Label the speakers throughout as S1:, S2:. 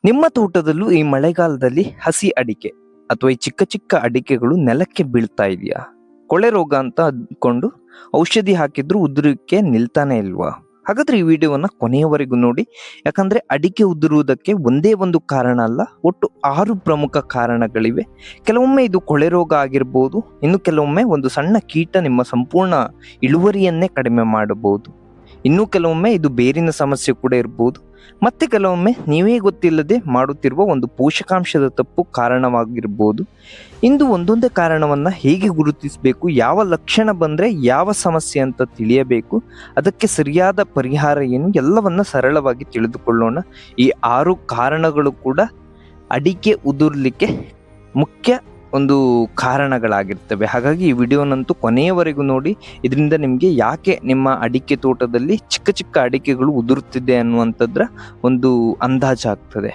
S1: ನಿಮ್ಮ ತೋಟದಲ್ಲೂ ಈ ಮಳೆಗಾಲದಲ್ಲಿ ಹಸಿ ಅಡಿಕೆ ಅಥವಾ ಈ ಚಿಕ್ಕ ಚಿಕ್ಕ ಅಡಿಕೆಗಳು ನೆಲಕ್ಕೆ ಬೀಳ್ತಾ ಇದೆಯಾ? ಕೊಳೆ ರೋಗ ಅಂತ ಅಂದ್ಕೊಂಡು ಔಷಧಿ ಹಾಕಿದ್ರು ಉದುರಿಕೆ ನಿಲ್ತಾನೆ ಇಲ್ವಾ? ಹಾಗಾದ್ರೆ ಈ ವಿಡಿಯೋವನ್ನ ಕೊನೆಯವರೆಗೂ ನೋಡಿ. ಯಾಕಂದ್ರೆ ಅಡಿಕೆ ಉದುರುವುದಕ್ಕೆ ಒಂದೇ ಒಂದು ಕಾರಣ ಅಲ್ಲ, ಒಟ್ಟು 6 ಪ್ರಮುಖ ಕಾರಣಗಳಿವೆ. ಕೆಲವೊಮ್ಮೆ ಇದು ಕೊಳೆ ರೋಗ ಆಗಿರ್ಬೋದು, ಇನ್ನು ಕೆಲವೊಮ್ಮೆ ಒಂದು ಸಣ್ಣ ಕೀಟ ನಿಮ್ಮ ಸಂಪೂರ್ಣ ಇಳುವರಿಯನ್ನೇ ಕಡಿಮೆ ಮಾಡಬಹುದು. ಇನ್ನು ಕೆಲವೊಮ್ಮೆ ಇದು ಬೇರಿನ ಸಮಸ್ಯೆ ಕೂಡ ಇರಬಹುದು. ಮತ್ತೆ ಕೆಲವೊಮ್ಮೆ ನೀವೇ ಗೊತ್ತಿಲ್ಲದೆ ಮಾಡುತ್ತಿರುವ ಒಂದು ಪೋಷಕಾಂಶದ ತಪ್ಪು ಕಾರಣವಾಗಿರ್ಬೋದು. ಇಂದು ಒಂದೊಂದೇ ಕಾರಣವನ್ನ ಹೇಗೆ ಗುರುತಿಸಬೇಕು, ಯಾವ ಲಕ್ಷಣ ಬಂದ್ರೆ ಯಾವ ಸಮಸ್ಯೆ ಅಂತ ತಿಳಿಯಬೇಕು, ಅದಕ್ಕೆ ಸರಿಯಾದ ಪರಿಹಾರ ಏನು, ಎಲ್ಲವನ್ನ ಸರಳವಾಗಿ ತಿಳಿದುಕೊಳ್ಳೋಣ. ಈ 6 ಕಾರಣಗಳು ಕೂಡ ಅಡಿಕೆ ಉದುರ್ಲಿಕ್ಕೆ ಮುಖ್ಯ ಒಂದು ಕಾರಣಗಳಾಗಿರ್ತವೆ. ಹಾಗಾಗಿ ಈ ವಿಡಿಯೋನಂತೂ ಕೊನೆಯವರೆಗೂ ನೋಡಿ. ಇದರಿಂದ ನಿಮಗೆ ಯಾಕೆ ನಿಮ್ಮ ಅಡಿಕೆ ತೋಟದಲ್ಲಿ ಚಿಕ್ಕ ಚಿಕ್ಕ ಅಡಿಕೆಗಳು ಉದುರುತ್ತಿದೆ ಅನ್ನುವಂಥದ್ರ ಒಂದು ಅಂದಾಜಾಗ್ತದೆ.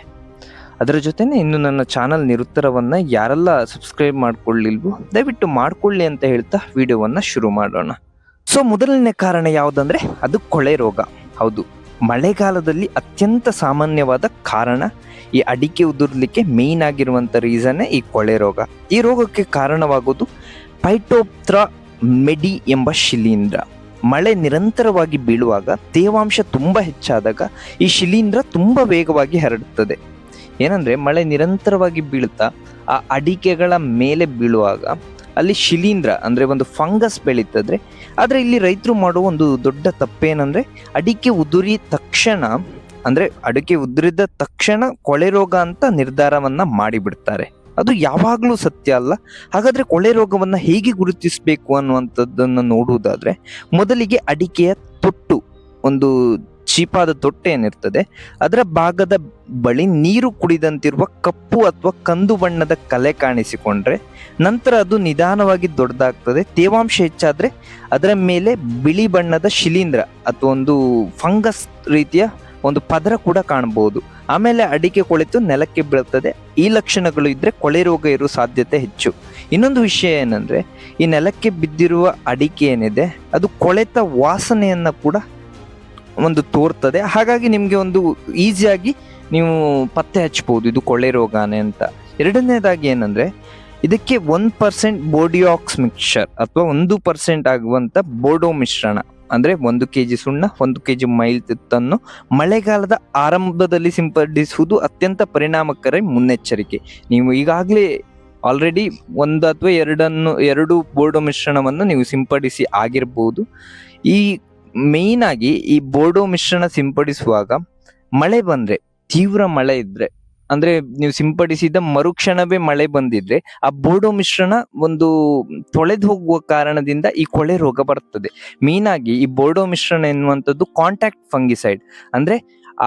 S1: ಅದರ ಜೊತೆನೆ ಇನ್ನು ನನ್ನ ಚಾನಲ್ ನಿರುತ್ತರವನ್ನ ಯಾರೆಲ್ಲ ಸಬ್ಸ್ಕ್ರೈಬ್ ಮಾಡ್ಕೊಳ್ಳಿಲ್ವೋ ದಯವಿಟ್ಟು ಮಾಡ್ಕೊಳ್ಳಿ ಅಂತ ಹೇಳ್ತಾ ವಿಡಿಯೋವನ್ನ ಶುರು ಮಾಡೋಣ. ಸೊ ಮೊದಲನೇ ಕಾರಣ ಯಾವುದಂದ್ರೆ ಅದು ಕೊಳೆ ರೋಗ. ಹೌದು, ಮಳೆಗಾಲದಲ್ಲಿ ಅತ್ಯಂತ ಸಾಮಾನ್ಯವಾದ ಕಾರಣ ಈ ಅಡಿಕೆ ಉದುರ್ಲಿಕ್ಕೆ ಮೇನ್ ಆಗಿರುವಂತ ರೀಸನ್ ಈ ಕೊಳೆ ರೋಗ. ಈ ರೋಗಕ್ಕೆ ಕಾರಣವಾಗೋದು ಪೈಟೋಪ್ತರಾ ಮೆಡಿ ಎಂಬ ಶಿಲೀಂಧ್ರ. ಮಳೆ ನಿರಂತರವಾಗಿ ಬೀಳುವಾಗ ತೇವಾಂಶ ತುಂಬಾ ಹೆಚ್ಚಾದಾಗ ಈ ಶಿಲೀಂಧ್ರ ತುಂಬಾ ವೇಗವಾಗಿ ಹರಡುತ್ತದೆ. ಏನಂದ್ರೆ ಮಳೆ ನಿರಂತರವಾಗಿ ಬೀಳುತ್ತಾ ಆ ಅಡಿಕೆಗಳ ಮೇಲೆ ಬೀಳುವಾಗ ಅಲ್ಲಿ ಶಿಲೀಂಧ್ರ ಅಂದ್ರೆ ಒಂದು ಫಂಗಸ್ ಬೆಳೀತದ್ರೆ. ಆದ್ರೆ ಇಲ್ಲಿ ರೈತರು ಮಾಡುವ ಒಂದು ದೊಡ್ಡ ತಪ್ಪೇನಂದ್ರೆ ಅಡಿಕೆ ಉದುರಿದ ತಕ್ಷಣ, ಅಂದ್ರೆ ಅಡಿಕೆ ಉದುರಿದ ತಕ್ಷಣ ಕೊಳೆ ರೋಗ ಅಂತ ನಿರ್ಧಾರವನ್ನ ಮಾಡಿಬಿಡ್ತಾರೆ. ಅದು ಯಾವಾಗ್ಲೂ ಸತ್ಯ ಅಲ್ಲ. ಹಾಗಾದ್ರೆ ಕೊಳೆ ರೋಗವನ್ನ ಹೇಗೆ ಗುರುತಿಸಬೇಕು ಅನ್ನುವಂಥದ್ದನ್ನ ನೋಡುವುದಾದ್ರೆ, ಮೊದಲಿಗೆ ಅಡಿಕೆಯ ತೊಟ್ಟು, ಒಂದು ಚೀಪಾದ ತೊಟ್ಟೆ ಏನಿರ್ತದೆ ಅದರ ಭಾಗದ ಬಳಿ ನೀರು ಕುಡಿದಂತಿರುವ ಕಪ್ಪು ಅಥವಾ ಕಂದು ಬಣ್ಣದ ಕಲೆ ಕಾಣಿಸಿಕೊಂಡ್ರೆ ನಂತರ ಅದು ನಿಧಾನವಾಗಿ ದೊಡ್ಡದಾಗ್ತದೆ. ತೇವಾಂಶ ಹೆಚ್ಚಾದ್ರೆ ಅದರ ಮೇಲೆ ಬಿಳಿ ಬಣ್ಣದ ಶಿಲೀಂಧ್ರ ಅಥವಾ ಒಂದು ಫಂಗಸ್ ರೀತಿಯ ಒಂದು ಪದರ ಕೂಡ ಕಾಣಬಹುದು. ಆಮೇಲೆ ಅಡಿಕೆ ಕೊಳೆತು ನೆಲಕ್ಕೆ ಬೀಳ್ತದೆ. ಈ ಲಕ್ಷಣಗಳು ಇದ್ರೆ ಕೊಳೆ ರೋಗ ಇರುವ ಸಾಧ್ಯತೆ ಹೆಚ್ಚು. ಇನ್ನೊಂದು ವಿಷಯ ಏನಂದ್ರೆ, ಈ ನೆಲಕ್ಕೆ ಬಿದ್ದಿರುವ ಅಡಿಕೆ ಏನಿದೆ ಅದು ಕೊಳೆತ ವಾಸನೆಯನ್ನ ಕೂಡ ಒಂದು ತೋರ್ತದೆ. ಹಾಗಾಗಿ ನಿಮ್ಗೆ ಒಂದು ಈಸಿಯಾಗಿ ನೀವು ಪತ್ತೆ ಹಚ್ಚಬಹುದು ಇದು ಕೊಳೆ ರೋಗನೇ ಅಂತ. ಎರಡನೇದಾಗಿ ಏನಂದ್ರೆ, ಇದಕ್ಕೆ 1% ಬೋಡಿಯಾಕ್ಸ್ ಮಿಕ್ಸ್ಚರ್ ಅಥವಾ 1% ಆಗುವಂತ ಬೋಡೋ ಮಿಶ್ರಣ, ಅಂದ್ರೆ 1 kg ಸುಣ್ಣ, 1 kg ಮೈಲ್ ತುತ್ತನ್ನು ಮಳೆಗಾಲದ ಆರಂಭದಲ್ಲಿ ಸಿಂಪಡಿಸುವುದು ಅತ್ಯಂತ ಪರಿಣಾಮಕಾರಿ ಮುನ್ನೆಚ್ಚರಿಕೆ. ನೀವು ಈಗಾಗಲೇ ಆಲ್ರೆಡಿ 1 ಅಥವಾ 2 ಬೋಡೋ ಮಿಶ್ರಣವನ್ನು ನೀವು ಸಿಂಪಡಿಸಿ ಆಗಿರ್ಬೋದು. ಈ ಮೇನ್ ಆಗಿ ಈ ಬೋಡೋ ಮಿಶ್ರಣ ಸಿಂಪಡಿಸುವಾಗ ಮಳೆ ಬಂದ್ರೆ, ತೀವ್ರ ಮಳೆ ಇದ್ರೆ, ಅಂದ್ರೆ ನೀವು ಸಿಂಪಡಿಸಿದ ಮರುಕ್ಷಣವೇ ಮಳೆ ಬಂದಿದ್ರೆ ಆ ಬೋಡೋ ಮಿಶ್ರಣ ಒಂದು ತೊಳೆದು ಹೋಗುವ ಕಾರಣದಿಂದ ಈ ಕೊಳೆ ರೋಗ ಬರ್ತದೆ. ಮೇನ್ ಆಗಿ ಈ ಬೋಡೋ ಮಿಶ್ರಣ ಎನ್ನುವಂಥದ್ದು ಕಾಂಟ್ಯಾಕ್ಟ್ ಫಂಗಿಸೈಡ್, ಅಂದ್ರೆ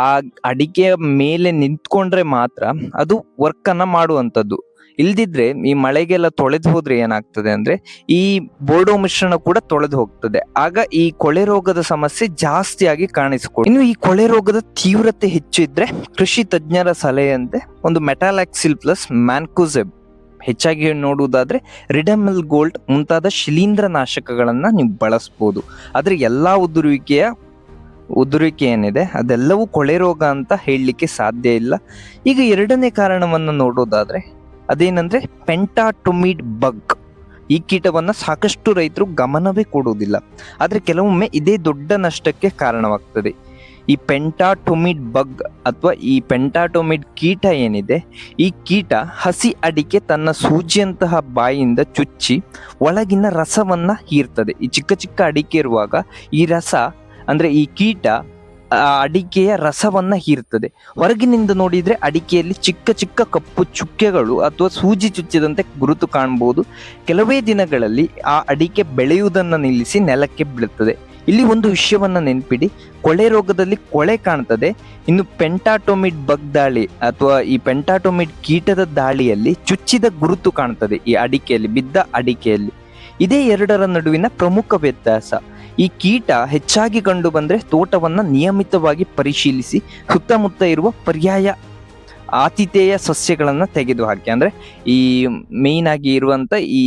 S1: ಆ ಅಡಿಕೆಯ ಮೇಲೆ ನಿಂತ್ಕೊಂಡ್ರೆ ಮಾತ್ರ ಅದು ವರ್ಕ್ ಅನ್ನ ಮಾಡುವಂಥದ್ದು. ಇಲ್ದಿದ್ರೆ ಈ ಮಳೆಗೆಲ್ಲ ತೊಳೆದು ಹೋದ್ರೆ ಏನಾಗ್ತದೆ ಅಂದ್ರೆ ಈ ಬೋಡೋ ಮಿಶ್ರಣ ಕೂಡ ತೊಳೆದು ಹೋಗ್ತದೆ. ಆಗ ಈ ಕೊಳೆ ರೋಗದ ಸಮಸ್ಯೆ ಜಾಸ್ತಿಯಾಗಿ ಕಾಣಿಸಿಕೊಳ್ಳಿ. ಇನ್ನು ಈ ಕೊಳೆ ರೋಗದ ತೀವ್ರತೆ ಹೆಚ್ಚು ಇದ್ರೆ ಕೃಷಿ ತಜ್ಞರ ಸಲಹೆಯಂತೆ ಒಂದು ಮೆಟಾಲಾಕ್ಸಿಲ್ ಪ್ಲಸ್ ಮ್ಯಾನ್ಕೋಸೆಬ್, ಹೆಚ್ಚಾಗಿ ನೋಡುವುದಾದ್ರೆ ರಿಡಮಿಲ್ ಗೋಲ್ಡ್ ಮುಂತಾದ ಶಿಲೀಂಧ್ರ ನಾಶಕಗಳನ್ನ ನೀವು ಬಳಸಬಹುದು. ಆದ್ರೆ ಎಲ್ಲಾ ಉದುರುವಿಕೆ ಏನಿದೆ ಅದೆಲ್ಲವೂ ಕೊಳೆ ರೋಗ ಅಂತ ಹೇಳಲಿಕ್ಕೆ ಸಾಧ್ಯ ಇಲ್ಲ. ಈಗ ಎರಡನೇ ಕಾರಣವನ್ನು ನೋಡೋದಾದ್ರೆ ಅದೇನಂದ್ರೆ ಪೆಂಟಾಟೊಮಿಡ್ ಬಗ್. ಈ ಕೀಟವನ್ನ ಸಾಕಷ್ಟು ರೈತರು ಗಮನವೇ ಕೊಡುವುದಿಲ್ಲ, ಆದ್ರೆ ಕೆಲವೊಮ್ಮೆ ಇದೇ ದೊಡ್ಡ ನಷ್ಟಕ್ಕೆ ಕಾರಣವಾಗ್ತದೆ. ಈ ಪೆಂಟಾಟೊಮಿಡ್ ಬಗ್ ಅಥವಾ ಈ ಪೆಂಟಾಟೊಮಿಡ್ ಕೀಟ ಏನಿದೆ, ಈ ಕೀಟ ಹಸಿ ಅಡಿಕೆ ತನ್ನ ಸೂಜಿಯಂತಹ ಬಾಯಿಯಿಂದ ಚುಚ್ಚಿ ಒಳಗಿನ ರಸವನ್ನ ಹೀರ್ತದೆ. ಈ ಚಿಕ್ಕ ಚಿಕ್ಕ ಅಡಿಕೆ ಇರುವಾಗ ಈ ರಸ, ಅಂದ್ರೆ ಈ ಕೀಟ ಅಡಿಕೆಯ ರಸವನ್ನ ಹೀರ್ತದೆ. ಹೊರಗಿನಿಂದ ನೋಡಿದ್ರೆ ಅಡಿಕೆಯಲ್ಲಿ ಚಿಕ್ಕ ಚಿಕ್ಕ ಕಪ್ಪು ಚುಕ್ಕೆಗಳು ಅಥವಾ ಸೂಜಿ ಚುಚ್ಚಿದಂತೆ ಗುರುತು ಕಾಣಬಹುದು. ಕೆಲವೇ ದಿನಗಳಲ್ಲಿ ಆ ಅಡಿಕೆ ಬೆಳೆಯುವುದನ್ನು ನಿಲ್ಲಿಸಿ ನೆಲಕ್ಕೆ ಬೀಳುತ್ತದೆ. ಇಲ್ಲಿ ಒಂದು ವಿಷಯವನ್ನ ನೆನ್ಪಿಡಿ, ಕೊಳೆ ರೋಗದಲ್ಲಿ ಕೊಳೆ ಕಾಣ್ತದೆ, ಇನ್ನು ಪೆಂಟಾಟೊಮಿಡ್ ಬಗ್ ದಾಳಿ ಅಥವಾ ಈ ಪೆಂಟಾಟೊಮಿಡ್ ಕೀಟದ ದಾಳಿಯಲ್ಲಿ ಚುಚ್ಚಿದ ಗುರುತು ಕಾಣ್ತದೆ ಈ ಅಡಿಕೆಯಲ್ಲಿ, ಬಿದ್ದ ಅಡಿಕೆಯಲ್ಲಿ. ಇದೇ ಎರಡರ ನಡುವಿನ ಪ್ರಮುಖ ವ್ಯತ್ಯಾಸ. ಈ ಕೀಟ ಹೆಚ್ಚಾಗಿ ಕಂಡು ಬಂದ್ರೆ ತೋಟವನ್ನ ನಿಯಮಿತವಾಗಿ ಪರಿಶೀಲಿಸಿ ಸುತ್ತಮುತ್ತ ಇರುವ ಪರ್ಯಾಯ ಆತಿಥೇಯ ಸಸ್ಯಗಳನ್ನ ತೆಗೆದು ಹಾಕಿ. ಅಂದ್ರೆ ಈ ಮೇನ್ ಆಗಿ ಇರುವಂತ ಈ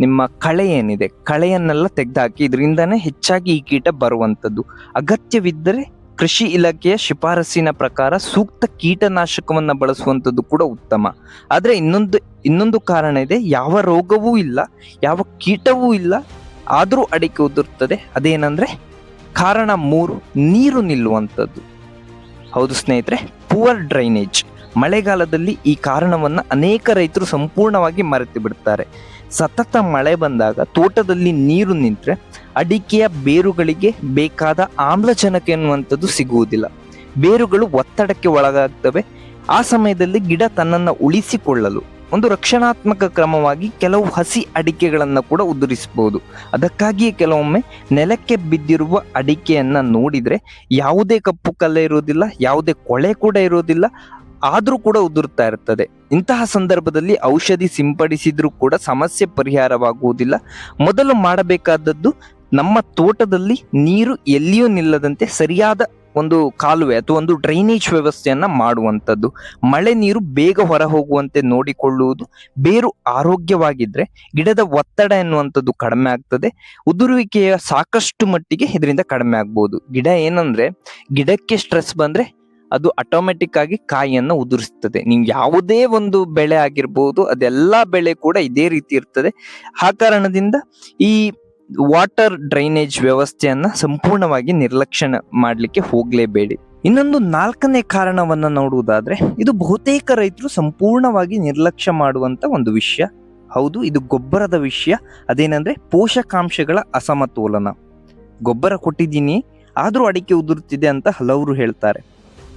S1: ನಿಮ್ಮ ಕಳೆ ಏನಿದೆ, ಕಳೆಯನ್ನೆಲ್ಲ ತೆಗೆದು ಹಾಕಿ. ಇದರಿಂದಾನೇ ಹೆಚ್ಚಾಗಿ ಈ ಕೀಟ ಬರುವಂಥದ್ದು. ಅಗತ್ಯವಿದ್ದರೆ ಕೃಷಿ ಇಲಾಖೆಯ ಶಿಫಾರಸಿನ ಪ್ರಕಾರ ಸೂಕ್ತ ಕೀಟನಾಶಕವನ್ನ ಬಳಸುವಂಥದ್ದು ಕೂಡ ಉತ್ತಮ. ಆದ್ರೆ ಇನ್ನೊಂದು ಕಾರಣ ಇದೆ, ಯಾವ ರೋಗವೂ ಇಲ್ಲ, ಯಾವ ಕೀಟವೂ ಇಲ್ಲ, ಆದ್ರೂ ಅಡಿಕೆ ಉದುರ್ತದೆ. ಅದೇನಂದ್ರೆ ಕಾರಣ 3, ನೀರು ನಿಲ್ಲುವಂಥದ್ದು. ಹೌದು ಸ್ನೇಹಿತರೆ, ಪುವರ್ ಡ್ರೈನೇಜ್. ಮಳೆಗಾಲದಲ್ಲಿ ಈ ಕಾರಣವನ್ನ ಅನೇಕ ರೈತರು ಸಂಪೂರ್ಣವಾಗಿ ಮರೆತು ಬಿಡ್ತಾರೆ. ಸತತ ಮಳೆ ಬಂದಾಗ ತೋಟದಲ್ಲಿ ನೀರು ನಿಂತ್ರೆ ಅಡಿಕೆಯ ಬೇರುಗಳಿಗೆ ಬೇಕಾದ ಆಮ್ಲಜನಕ ಎನ್ನುವಂಥದ್ದು ಸಿಗುವುದಿಲ್ಲ. ಬೇರುಗಳು ಒತ್ತಡಕ್ಕೆ ಒಳಗಾಗ್ತವೆ. ಆ ಸಮಯದಲ್ಲಿ ಗಿಡ ತನ್ನನ್ನು ಉಳಿಸಿಕೊಳ್ಳಲು ಒಂದು ರಕ್ಷಣಾತ್ಮಕ ಕ್ರಮವಾಗಿ ಕೆಲವು ಹಸಿ ಅಡಿಕೆಗಳನ್ನು ಕೂಡ ಉದುರಿಸಬಹುದು. ಅದಕ್ಕಾಗಿಯೇ ಕೆಲವೊಮ್ಮೆ ನೆಲಕ್ಕೆ ಬಿದ್ದಿರುವ ಅಡಿಕೆಯನ್ನ ನೋಡಿದ್ರೆ ಯಾವುದೇ ಕಪ್ಪು ಕಲೆ ಇರೋದಿಲ್ಲ, ಯಾವುದೇ ಕೊಳೆ ಕೂಡ ಇರೋದಿಲ್ಲ, ಆದ್ರೂ ಕೂಡ ಉದುರ್ತಾ ಇರ್ತದೆ. ಇಂತಹ ಸಂದರ್ಭದಲ್ಲಿ ಔಷಧಿ ಸಿಂಪಡಿಸಿದ್ರೂ ಕೂಡ ಸಮಸ್ಯೆ ಪರಿಹಾರವಾಗುವುದಿಲ್ಲ. ಮೊದಲು ಮಾಡಬೇಕಾದದ್ದು, ನಮ್ಮ ತೋಟದಲ್ಲಿ ನೀರು ಎಲ್ಲಿಯೂ ನಿಲ್ಲದಂತೆ ಸರಿಯಾದ ಒಂದು ಕಾಲುವೆ ಅಥವಾ ಒಂದು ಡ್ರೈನೇಜ್ ವ್ಯವಸ್ಥೆಯನ್ನ ಮಾಡುವಂಥದ್ದು. ಮಳೆ ನೀರು ಬೇಗ ಹೊರ ಹೋಗುವಂತೆ ನೋಡಿಕೊಳ್ಳುವುದು. ಬೇರು ಆರೋಗ್ಯವಾಗಿದ್ರೆ ಗಿಡದ ಒತ್ತಡ ಎನ್ನುವಂಥದ್ದು ಕಡಿಮೆ ಆಗ್ತದೆ. ಉದುರುವಿಕೆಯ ಸಾಕಷ್ಟು ಮಟ್ಟಿಗೆ ಇದರಿಂದ ಕಡಿಮೆ ಆಗ್ಬೋದು. ಗಿಡಕ್ಕೆ ಸ್ಟ್ರೆಸ್ ಬಂದ್ರೆ ಅದು ಆಟೋಮೆಟಿಕ್ ಆಗಿ ಕಾಯಿಯನ್ನು ಉದುರಿಸ್ತದೆ. ನೀವು ಯಾವುದೇ ಒಂದು ಬೆಳೆ ಆಗಿರ್ಬೋದು, ಅದೆಲ್ಲಾ ಬೆಳೆ ಕೂಡ ಇದೇ ರೀತಿ ಇರ್ತದೆ. ಆ ಕಾರಣದಿಂದ ಈ ವಾಟರ್ ಡ್ರೈನೇಜ್ ವ್ಯವಸ್ಥೆಯನ್ನ ಸಂಪೂರ್ಣವಾಗಿ ನಿರ್ಲಕ್ಷ್ಯ ಮಾಡಲಿಕ್ಕೆ ಹೋಗ್ಲೇಬೇಡಿ. ಇನ್ನೊಂದು 4ನೇ ಕಾರಣವನ್ನ ನೋಡುವುದಾದ್ರೆ, ಇದು ಬಹುತೇಕ ರೈತರು ಸಂಪೂರ್ಣವಾಗಿ ನಿರ್ಲಕ್ಷ್ಯ ಮಾಡುವಂತ ಒಂದು ವಿಷಯ. ಹೌದು, ಇದು ಗೊಬ್ಬರದ ವಿಷಯ. ಅದೇನಂದ್ರೆ ಪೋಷಕಾಂಶಗಳ ಅಸಮತೋಲನ. ಗೊಬ್ಬರ ಕೊಟ್ಟಿದ್ದೀನಿ ಆದ್ರೂ ಅಡಿಕೆ ಉದುರುತ್ತಿದೆ ಅಂತ ಹಲವರು ಹೇಳ್ತಾರೆ.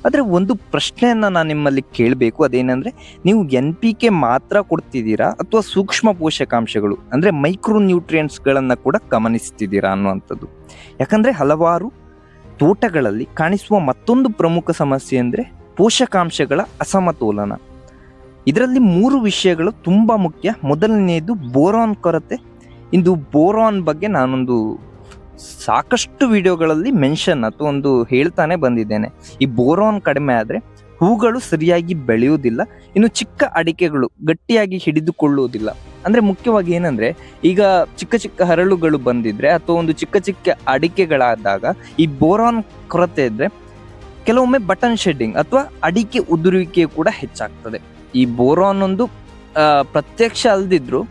S1: ಆದ್ರೆ ಒಂದು ಪ್ರಶ್ನೆಯನ್ನ ನಾನು ನಿಮ್ಮಲ್ಲಿ ಕೇಳಬೇಕು. ಅದೇನಂದ್ರೆ, ನೀವು NPK ಮಾತ್ರ ಕೊಡ್ತಿದ್ದೀರಾ ಅಥವಾ ಸೂಕ್ಷ್ಮ ಪೋಷಕಾಂಶಗಳು ಅಂದ್ರೆ ಮೈಕ್ರೋ ನ್ಯೂಟ್ರಿಯೆಂಟ್ಸ್ ಗಳನ್ನ ಕೂಡ ಗಮನಿಸ್ತಿದ್ದೀರಾ ಅನ್ನುವಂಥದ್ದು. ಯಾಕಂದ್ರೆ ಹಲವಾರು ತೋಟಗಳಲ್ಲಿ ಕಾಣಿಸುವ ಮತ್ತೊಂದು ಪ್ರಮುಖ ಸಮಸ್ಯೆ ಅಂದ್ರೆ ಪೋಷಕಾಂಶಗಳ ಅಸಮತೋಲನ. ಇದರಲ್ಲಿ 3 ವಿಷಯಗಳು ತುಂಬಾ ಮುಖ್ಯ. ಮೊದಲನೆಯದು ಬೋರಾನ್ ಕೊರತೆ. ಇಂದು ಬೋರಾನ್ ಬಗ್ಗೆ ನಾನೊಂದು ಸಾಕಷ್ಟು ವಿಡಿಯೋಗಳಲ್ಲಿ ಮೆನ್ಷನ್ ಅಥವಾ ಒಂದು ಹೇಳ್ತಾನೆ ಬಂದಿದ್ದೇನೆ. ಈ ಬೋರಾನ್ ಕಡಿಮೆ ಆದ್ರೆ ಹೂಗಳು ಸರಿಯಾಗಿ ಬೆಳೆಯುವುದಿಲ್ಲ, ಇನ್ನು ಚಿಕ್ಕ ಅಡಿಕೆಗಳು ಗಟ್ಟಿಯಾಗಿ ಹಿಡಿದುಕೊಳ್ಳುವುದಿಲ್ಲ. ಅಂದ್ರೆ ಮುಖ್ಯವಾಗಿ ಏನಂದ್ರೆ, ಈಗ ಚಿಕ್ಕ ಚಿಕ್ಕ ಹರಳುಗಳು ಬಂದಿದ್ರೆ ಅಥವಾ ಒಂದು ಚಿಕ್ಕ ಚಿಕ್ಕ ಅಡಿಕೆಗಳಾದಾಗ ಈ ಬೋರಾನ್ ಕೊರತೆ ಇದ್ರೆ ಕೆಲವೊಮ್ಮೆ ಬಟನ್ ಶೆಡ್ಡಿಂಗ್ ಅಥವಾ ಅಡಿಕೆ ಉದುರುವಿಕೆ ಕೂಡ ಹೆಚ್ಚಾಗ್ತದೆ. ಈ ಬೋರಾನ್ ಒಂದು ಪ್ರತ್ಯಕ್ಷ ಅಲ್ದಿದ್ರು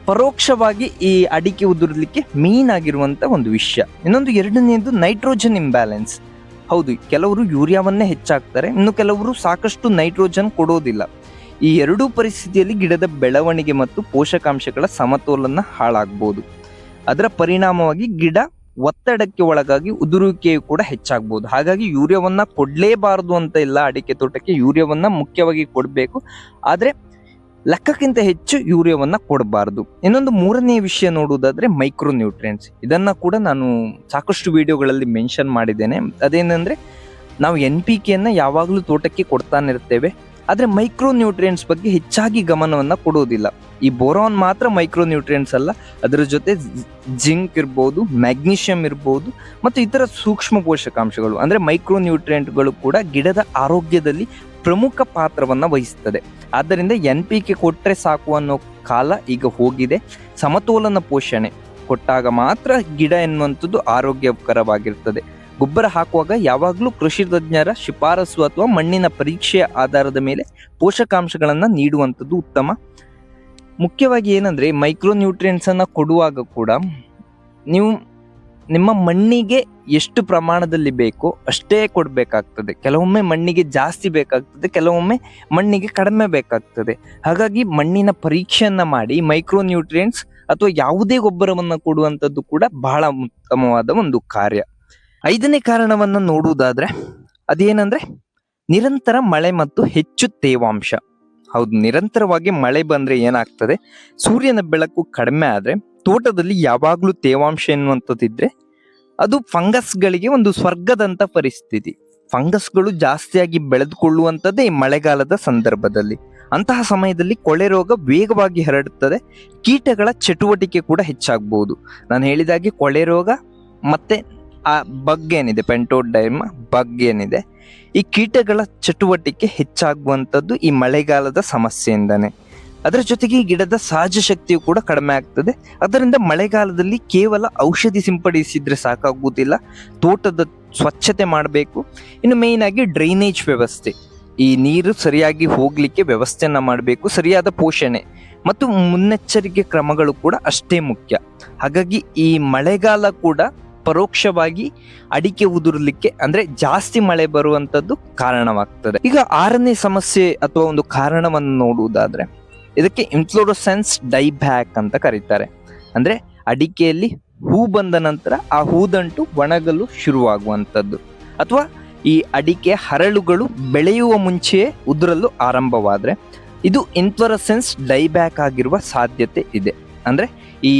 S1: ಪರೋಕ್ಷವಾಗಿ ಈ ಅಡಿಕೆ ಉದುರಲಿಕ್ಕೆ ಮೇನ್ ಆಗಿರುವಂತ ಒಂದು ವಿಷಯ. ಇನ್ನೊಂದು 2ನೇದು ನೈಟ್ರೋಜನ್ ಇಂಬ್ಯಾಲೆನ್ಸ್. ಹೌದು, ಕೆಲವರು ಯೂರಿಯಾವನ್ನೇ ಹೆಚ್ಚಾಕ್ತಾರೆ, ಇನ್ನು ಕೆಲವರು ಸಾಕಷ್ಟು ನೈಟ್ರೋಜನ್ ಕೊಡೋದಿಲ್ಲ. ಈ ಎರಡೂ ಪರಿಸ್ಥಿತಿಯಲ್ಲಿ ಗಿಡದ ಬೆಳವಣಿಗೆ ಮತ್ತು ಪೋಷಕಾಂಶಗಳ ಸಮತೋಲನ ಹಾಳಾಗಬಹುದು. ಅದರ ಪರಿಣಾಮವಾಗಿ ಗಿಡ ಒತ್ತಡಕ್ಕೆ ಒಳಗಾಗಿ ಉದುರುವಿಕೆಯು ಕೂಡ ಹೆಚ್ಚಾಗಬಹುದು. ಹಾಗಾಗಿ ಯೂರಿಯಾವನ್ನ ಕೊಡ್ಲೇಬಾರದು ಅಂತ ಇಲ್ಲ. ಅಡಿಕೆ ತೋಟಕ್ಕೆ ಯೂರಿಯಾವನ್ನ ಮುಖ್ಯವಾಗಿ ಕೊಡಬೇಕು, ಆದ್ರೆ ಲೆಕ್ಕಕ್ಕಿಂತ ಹೆಚ್ಚು ಯೂರಿಯಾವನ್ನ ಕೊಡಬಾರದು. ಇನ್ನೊಂದು 3ನೇ ವಿಷಯ ನೋಡುವುದಾದ್ರೆ ಮೈಕ್ರೋ ನ್ಯೂಟ್ರಿಯೆಂಟ್ಸ್. ಇದನ್ನ ಕೂಡ ನಾನು ಸಾಕಷ್ಟು ವಿಡಿಯೋಗಳಲ್ಲಿ ಮೆನ್ಷನ್ ಮಾಡಿದ್ದೇನೆ. ಅದೇನಂದ್ರೆ, ನಾವು NPK ಯಾವಾಗಲೂ ತೋಟಕ್ಕೆ ಕೊಡ್ತಾನೆ ಇರ್ತೇವೆ, ಆದ್ರೆ ಮೈಕ್ರೋ ನ್ಯೂಟ್ರಿಯೆಂಟ್ಸ್ ಬಗ್ಗೆ ಹೆಚ್ಚಾಗಿ ಗಮನವನ್ನ ಕೊಡೋದಿಲ್ಲ. ಈ ಬೋರಾನ್ ಮಾತ್ರ ಮೈಕ್ರೋ ನ್ಯೂಟ್ರಿಯೆಂಟ್ಸ್ ಅಲ್ಲ, ಅದರ ಜೊತೆ ಜಿಂಕ್ ಇರ್ಬೋದು, ಮ್ಯಾಗ್ನೀಷಿಯಂ ಇರ್ಬೋದು, ಮತ್ತು ಇತರ ಸೂಕ್ಷ್ಮ ಪೋಷಕಾಂಶಗಳು ಅಂದ್ರೆ ಮೈಕ್ರೋ ನ್ಯೂಟ್ರಿಯೆಂಟ್ಗಳು ಕೂಡ ಗಿಡದ ಆರೋಗ್ಯದಲ್ಲಿ ಪ್ರಮುಖ ಪಾತ್ರವನ್ನ ವಹಿಸುತ್ತದೆ. ಆದ್ದರಿಂದ NPK ಕೊಟ್ರೆ ಸಾಕು ಅನ್ನೋ ಕಾಲ ಈಗ ಹೋಗಿದೆ. ಸಮತೋಲನ ಪೋಷಣೆ ಕೊಟ್ಟಾಗ ಮಾತ್ರ ಗಿಡ ಎನ್ನುವಂಥದ್ದು ಆರೋಗ್ಯಕರವಾಗಿರ್ತದೆ. ಗೊಬ್ಬರ ಹಾಕುವಾಗ ಯಾವಾಗಲೂ ಕೃಷಿ ತಜ್ಞರ ಶಿಫಾರಸು ಅಥವಾ ಮಣ್ಣಿನ ಪರೀಕ್ಷೆಯ ಆಧಾರದ ಮೇಲೆ ಪೋಷಕಾಂಶಗಳನ್ನ ನೀಡುವಂಥದ್ದು ಉತ್ತಮ. ಮುಖ್ಯವಾಗಿ ಏನಂದ್ರೆ, ಮೈಕ್ರೋ ನ್ಯೂಟ್ರಿಯೆಂಟ್ಸ್ ಅನ್ನ ಕೊಡುವಾಗ ಕೂಡ ನೀವು ನಿಮ್ಮ ಮಣ್ಣಿಗೆ ಎಷ್ಟು ಪ್ರಮಾಣದಲ್ಲಿ ಬೇಕೋ ಅಷ್ಟೇ ಕೊಡಬೇಕಾಗ್ತದೆ. ಕೆಲವೊಮ್ಮೆ ಮಣ್ಣಿಗೆ ಜಾಸ್ತಿ ಬೇಕಾಗ್ತದೆ, ಕೆಲವೊಮ್ಮೆ ಮಣ್ಣಿಗೆ ಕಡಿಮೆ ಬೇಕಾಗ್ತದೆ. ಹಾಗಾಗಿ ಮಣ್ಣಿನ ಪರೀಕ್ಷೆಯನ್ನ ಮಾಡಿ ಮೈಕ್ರೋ ನ್ಯೂಟ್ರಿಯೆಂಟ್ಸ್ ಅಥವಾ ಯಾವುದೇ ಗೊಬ್ಬರವನ್ನ ಕೊಡುವಂಥದ್ದು ಕೂಡ ಬಹಳ ಉತ್ತಮವಾದ ಒಂದು ಕಾರ್ಯ. 5ನೇ ಕಾರಣವನ್ನ ನೋಡುವುದಾದ್ರೆ, ಅದೇನಂದ್ರೆ ನಿರಂತರ ಮಳೆ ಮತ್ತು ಹೆಚ್ಚು ತೇವಾಂಶ. ಹೌದು, ನಿರಂತರವಾಗಿ ಮಳೆ ಬಂದ್ರೆ ಏನಾಗ್ತದೆ, ಸೂರ್ಯನ ಬೆಳಕು ಕಡಿಮೆ ಆದ್ರೆ ತೋಟದಲ್ಲಿ ಯಾವಾಗ್ಲೂ ತೇವಾಂಶ ಎನ್ನುವಂಥದ್ದಿದ್ರೆ ಅದು ಫಂಗಸ್ಗಳಿಗೆ ಒಂದು ಸ್ವರ್ಗದಂತ ಪರಿಸ್ಥಿತಿ. ಫಂಗಸ್ಗಳು ಜಾಸ್ತಿಯಾಗಿ ಬೆಳೆದುಕೊಳ್ಳುವಂಥದ್ದೇ ಈ ಮಳೆಗಾಲದ ಸಂದರ್ಭದಲ್ಲಿ. ಅಂತಹ ಸಮಯದಲ್ಲಿ ಕೊಳೆ ರೋಗ ವೇಗವಾಗಿ ಹರಡುತ್ತದೆ. ಕೀಟಗಳ ಚಟುವಟಿಕೆ ಕೂಡ ಹೆಚ್ಚಾಗಬಹುದು. ನಾನು ಹೇಳಿದಾಗೆ ಕೊಳೆ ರೋಗ ಮತ್ತೆ ಆ ಬಗ್ ಏನಿದೆ, ಪೆಂಟೋಡೈರ್ಮ ಬಗ್ ಏನಿದೆ, ಈ ಕೀಟಗಳ ಚಟುವಟಿಕೆ ಹೆಚ್ಚಾಗುವಂಥದ್ದು ಈ ಮಳೆಗಾಲದ ಸಮಸ್ಯೆಯಿಂದಾನೆ. ಅದರ ಜೊತೆಗೆ ಈ ಗಿಡದ ಸಹಜ ಶಕ್ತಿಯು ಕೂಡ ಕಡಿಮೆ ಆಗ್ತದೆ. ಅದರಿಂದ ಮಳೆಗಾಲದಲ್ಲಿ ಕೇವಲ ಔಷಧಿ ಸಿಂಪಡಿಸಿದ್ರೆ ಸಾಕಾಗುವುದಿಲ್ಲ, ತೋಟದ ಸ್ವಚ್ಛತೆ ಮಾಡಬೇಕು. ಇನ್ನು ಮೇಯ್ನ್ ಆಗಿ ಡ್ರೈನೇಜ್ ವ್ಯವಸ್ಥೆ, ಈ ನೀರು ಸರಿಯಾಗಿ ಹೋಗ್ಲಿಕ್ಕೆ ವ್ಯವಸ್ಥೆಯನ್ನ ಮಾಡಬೇಕು. ಸರಿಯಾದ ಪೋಷಣೆ ಮತ್ತು ಮುನ್ನೆಚ್ಚರಿಕೆ ಕ್ರಮಗಳು ಕೂಡ ಅಷ್ಟೇ ಮುಖ್ಯ. ಹಾಗಾಗಿ ಈ ಮಳೆಗಾಲ ಕೂಡ ಪರೋಕ್ಷವಾಗಿ ಅಡಿಕೆ ಉದುರಲಿಕ್ಕೆ ಅಂದ್ರೆ ಜಾಸ್ತಿ ಮಳೆ ಬರುವಂತದ್ದು ಕಾರಣವಾಗ್ತದೆ. ಈಗ 6ನೇ ಸಮಸ್ಯೆ ಅಥವಾ ಒಂದು ಕಾರಣವನ್ನು ನೋಡುವುದಾದ್ರೆ, ಇದಕ್ಕೆ ಇನ್ಫ್ಲೋರೆಸೆನ್ಸ್ ಡೈಬ್ಯಾಕ್ ಅಂತ ಕರೀತಾರೆ. ಅಂದ್ರೆ ಅಡಿಕೆಯಲ್ಲಿ ಹೂ ಬಂದ ನಂತರ ಆ ಹೂದಂಟು ಒಣಗಲು ಶುರುವಾಗುವಂಥದ್ದು, ಅಥವಾ ಈ ಅಡಿಕೆ ಹರಳುಗಳು ಬೆಳೆಯುವ ಮುಂಚೆಯೇ ಉದುರಲು ಆರಂಭವಾದ್ರೆ ಇದು ಇನ್ಫ್ಲೋರೆಸೆನ್ಸ್ ಡೈಬ್ಯಾಕ್ ಆಗಿರುವ ಸಾಧ್ಯತೆ ಇದೆ. ಅಂದ್ರೆ ಈ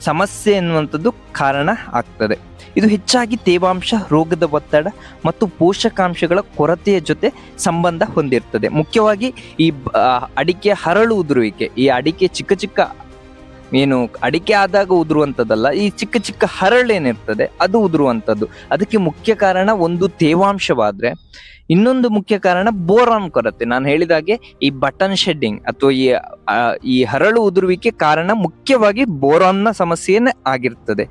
S1: ಸಮಸ್ಯೆ ಎನ್ನುವಂಥದ್ದು ಕಾರಣ ಆಗ್ತದೆ. ಇದು ಹೆಚ್ಚಾಗಿ ತೇವಾಂಶ, ರೋಗದ ಒತ್ತಡ ಮತ್ತು ಪೋಷಕಾಂಶಗಳ ಕೊರತೆಯ ಜೊತೆ ಸಂಬಂಧ ಹೊಂದಿರ್ತದೆ. ಮುಖ್ಯವಾಗಿ ಈ ಅಡಿಕೆ ಹರಳು ಉದುರುವಿಕೆ, ಈ ಅಡಿಕೆ ಚಿಕ್ಕ ಚಿಕ್ಕ ಏನು ಅಡಿಕೆ ಆದಾಗ ಉದುರುವಂಥದ್ದಲ್ಲ, ಈ ಚಿಕ್ಕ ಚಿಕ್ಕ ಹರಳೇನಿರ್ತದೆ ಅದು ಉದುರುವಂಥದ್ದು. ಅದಕ್ಕೆ ಮುಖ್ಯ ಕಾರಣ ಒಂದು ತೇವಾಂಶವಾದ್ರೆ, ಇನ್ನೊಂದು ಮುಖ್ಯ ಕಾರಣ ಬೋರಾನ್ ಕೊರತೆ. ನಾನು ಹೇಳಿದಾಗೆ ಈ ಬಟನ್ ಶೆಡ್ಡಿಂಗ್ ಅಥವಾ ಈ ಹರಳು ಉದುರುವಿಕೆ ಕಾರಣ ಮುಖ್ಯವಾಗಿ ಬೋರಾನ್ನ ಸಮಸ್ಯೆನೇ ಆಗಿರ್ತದೆ.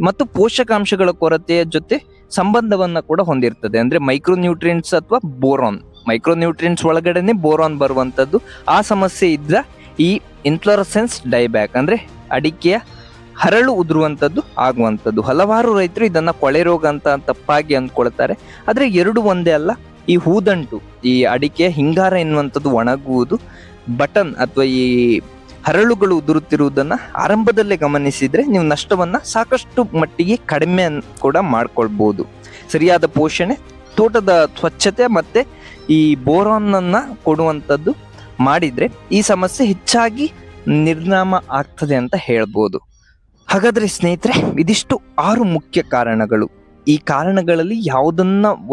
S1: ಮತ್ತು ಪೋಷಕಾಂಶಗಳ ಕೊರತೆಯ ಜೊತೆ ಸಂಬಂಧವನ್ನ ಕೂಡ ಹೊಂದಿರ್ತದೆ. ಅಂದ್ರೆ ಮೈಕ್ರೋನ್ಯೂಟ್ರಿಯೆಂಟ್ಸ್ ಅಥವಾ ಬೋರಾನ್, ಮೈಕ್ರೋನ್ಯೂಟ್ರಿಯೆಂಟ್ಸ್ ಒಳಗಡೆನೆ ಬೋರಾನ್ ಬರುವಂಥದ್ದು. ಆ ಸಮಸ್ಯೆ ಇದ್ರ ಈ ಇನ್ಫ್ಲೋರೆಸೆನ್ಸ್ ಡೈಬ್ಯಾಕ್ ಅಂದ್ರೆ ಅಡಿಕೆಯ ಹರಳು ಉದುರುವಂಥದ್ದು ಆಗುವಂಥದ್ದು. ಹಲವಾರು ರೈತರು ಇದನ್ನ ಕೊಳೆ ರೋಗ ಅಂತ ತಪ್ಪಾಗಿ ಅಂದ್ಕೊಳ್ತಾರೆ. ಆದ್ರೆ ಎರಡು ಒಂದೇ ಅಲ್ಲ. ಈ ಹೂದಂಟು, ಈ ಅಡಿಕೆಯ ಹಿಂಗಾರ ಎನ್ನುವಂಥದ್ದು ಒಣಗುವುದು, ಬಟನ್ ಅಥವಾ ಈ ಹರಳುಗಳು ಉದುರುತ್ತಿರುವುದನ್ನ ಆರಂಭದಲ್ಲೇ ಗಮನಿಸಿದ್ರೆ ನೀವು ನಷ್ಟವನ್ನ ಸಾಕಷ್ಟು ಮಟ್ಟಿಗೆ ಕಡಿಮೆ ಕೂಡ ಮಾಡ್ಕೊಳ್ಬಹುದು. ಸರಿಯಾದ ಪೋಷಣೆ, ತೋಟದ ಸ್ವಚ್ಛತೆ ಮತ್ತೆ ಈ ಬೋರಾನ್ ಅನ್ನ ಕೊಡುವಂಥದ್ದು ಮಾಡಿದ್ರೆ ಈ ಸಮಸ್ಯೆ ಹೆಚ್ಚಾಗಿ ನಿರ್ನಾಮ ಆಗ್ತದೆ ಅಂತ ಹೇಳ್ಬೋದು. ಹಾಗಾದ್ರೆ ಸ್ನೇಹಿತರೆ, ಇದಿಷ್ಟು 6 ಮುಖ್ಯ ಕಾರಣಗಳು. ಈ ಕಾರಣಗಳಲ್ಲಿ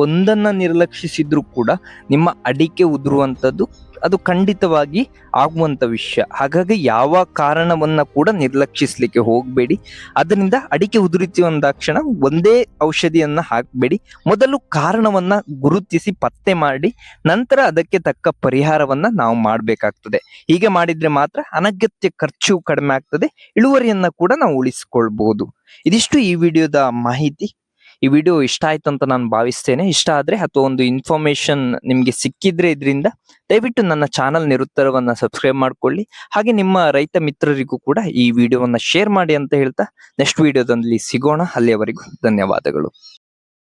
S1: ಒಂದನ್ನ ನಿರ್ಲಕ್ಷಿಸಿದ್ರು ಕೂಡ ನಿಮ್ಮ ಅಡಿಕೆ ಉದುರುವಂಥದ್ದು ಅದು ಖಂಡಿತವಾಗಿ ಆಗುವಂತ ವಿಷಯ. ಹಾಗಾಗಿ ಯಾವ ಕಾರಣವನ್ನ ಕೂಡ ನಿರ್ಲಕ್ಷಿಸ್ಲಿಕ್ಕೆ ಹೋಗಬೇಡಿ. ಅದರಿಂದ ಅಡಿಕೆ ಉದುರಿತು ಅಂದಾಕ್ಷಣ ಒಂದೇ ಔಷಧಿಯನ್ನ ಹಾಕಬೇಡಿ. ಮೊದಲು ಕಾರಣವನ್ನ ಗುರುತಿಸಿ ಪತ್ತೆ ಮಾಡಿ ನಂತರ ಅದಕ್ಕೆ ತಕ್ಕ ಪರಿಹಾರವನ್ನ ನಾವು ಮಾಡಬೇಕಾಗ್ತದೆ. ಹೀಗೆ ಮಾಡಿದ್ರೆ ಮಾತ್ರ ಅನಗತ್ಯ ಖರ್ಚು ಕಡಿಮೆ ಆಗ್ತದೆ, ಇಳುವರಿಯನ್ನ ಕೂಡ ನಾವು ಉಳಿಸಿಕೊಳ್ಬಹುದು. ಇದಿಷ್ಟು ಈ ವಿಡಿಯೋದ ಮಾಹಿತಿ. ಈ ವಿಡಿಯೋ ಇಷ್ಟ ಆಯ್ತು ಅಂತ ನಾನು ಭಾವಿಸ್ತೇನೆ. ಇಷ್ಟ ಆದ್ರೆ ಅಥವಾ ಒಂದು ಇನ್ಫಾರ್ಮೇಶನ್ ನಿಮ್ಗೆ ಸಿಕ್ಕಿದ್ರೆ ಇದರಿಂದ, ದಯವಿಟ್ಟು ನನ್ನ ಚಾನಲ್ ನಿರುತ್ತರವನ್ನ ಸಬ್ಸ್ಕ್ರೈಬ್ ಮಾಡ್ಕೊಳ್ಳಿ. ಹಾಗೆ ನಿಮ್ಮ ರೈತ ಮಿತ್ರರಿಗೂ ಕೂಡ ಈ ವಿಡಿಯೋವನ್ನ ಶೇರ್ ಮಾಡಿ ಅಂತ ಹೇಳ್ತಾ ನೆಕ್ಸ್ಟ್ ವಿಡಿಯೋದಲ್ಲಿ ಸಿಗೋಣ. ಅಲ್ಲಿಯವರೆಗೂ ಧನ್ಯವಾದಗಳು.